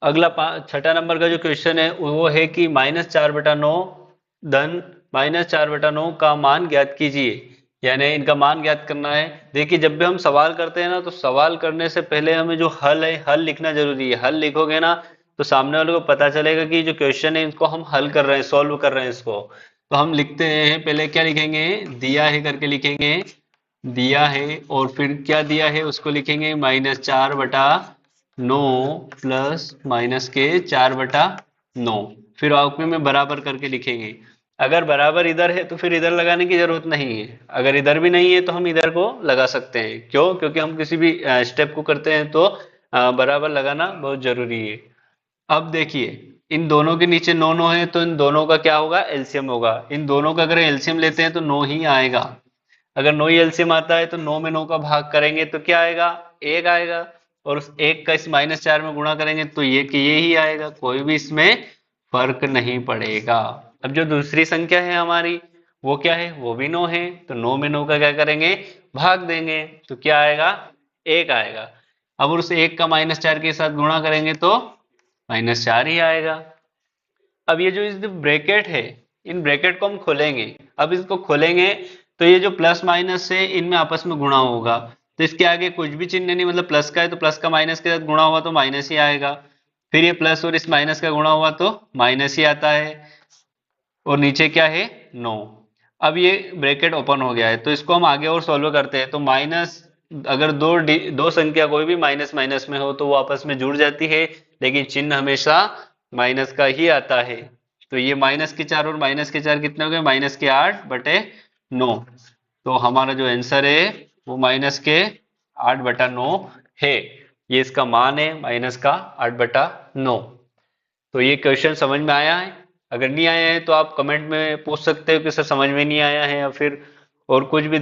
अगला छठा नंबर का जो क्वेश्चन है वो है कि -4/9 धन -4/9 का मान ज्ञात कीजिए। यानी इनका मान ज्ञात करना है। देखिए, जब भी हम सवाल करते हैं ना, तो सवाल करने से पहले हमें जो हल है, हल लिखना जरूरी है। हल लिखोगे ना तो सामने वाले को पता चलेगा कि जो क्वेश्चन है इसको हम हल कर रहे हैं, सॉल्व कर रहे हैं इसको। तो हम लिखते हैं, पहले क्या लिखेंगे, दिया है करके लिखेंगे, दिया है, और फिर क्या दिया है उसको लिखेंगे -4/9 प्लस माइनस के 4/9, फिर आउटपुट में बराबर करके लिखेंगे। अगर बराबर इधर है तो फिर इधर लगाने की जरूरत नहीं है, अगर इधर भी नहीं है तो हम इधर को लगा सकते हैं। क्यों? क्योंकि हम किसी भी स्टेप को करते हैं तो बराबर लगाना बहुत जरूरी है। अब देखिए, इन दोनों के नीचे 9 है तो इन दोनों का क्या होगा, एलसीएम होगा। इन दोनों का अगर एलसीएम लेते हैं तो 9 ही आएगा। अगर 9 ही एलसीएम आता है तो 9 में 9 का भाग करेंगे तो क्या आएगा, 1 आएगा। और उस 1 का इस -4 में गुणा करेंगे तो ये कि ये ही आएगा, कोई भी इसमें फर्क नहीं पड़ेगा। अब जो दूसरी संख्या है हमारी, वो क्या है, वो भी 9 है, तो 9 में 9 का क्या करेंगे, भाग देंगे, तो क्या आएगा, 1 आएगा। अब उस 1 का -4 के साथ गुणा करेंगे तो -4 ही आएगा। अब ये जो इस ब्रैकेट है, इन ब्रैकेट को हम खोलेंगे। अब इसको खोलेंगे तो ये जो प्लस माइनस है इनमें आपस में गुणा होगा, तो इसके आगे कुछ भी चिन्ह नहीं, मतलब प्लस का है तो प्लस का माइनस के साथ गुणा हुआ तो माइनस ही आएगा। फिर ये प्लस और इस माइनस का गुणा हुआ तो माइनस ही आता है। और नीचे क्या है, 9। अब ये ब्रैकेट ओपन हो गया है, तो इसको हम आगे और सॉल्व करते हैं। तो माइनस, अगर दो संख्या कोई भी माइनस माइनस में हो तो वो आपस में जुड़ जाती है, लेकिन चिन्ह हमेशा माइनस का ही आता है। तो ये -4 और -4 कितने हो गए, -8/9। तो हमारा जो आंसर है वो -8/9 है। ये इसका मान है, -8/9। तो ये क्वेश्चन समझ में आया है? अगर नहीं आया है तो आप कमेंट में पूछ सकते हो कि सर समझ में नहीं आया है, या फिर और कुछ भी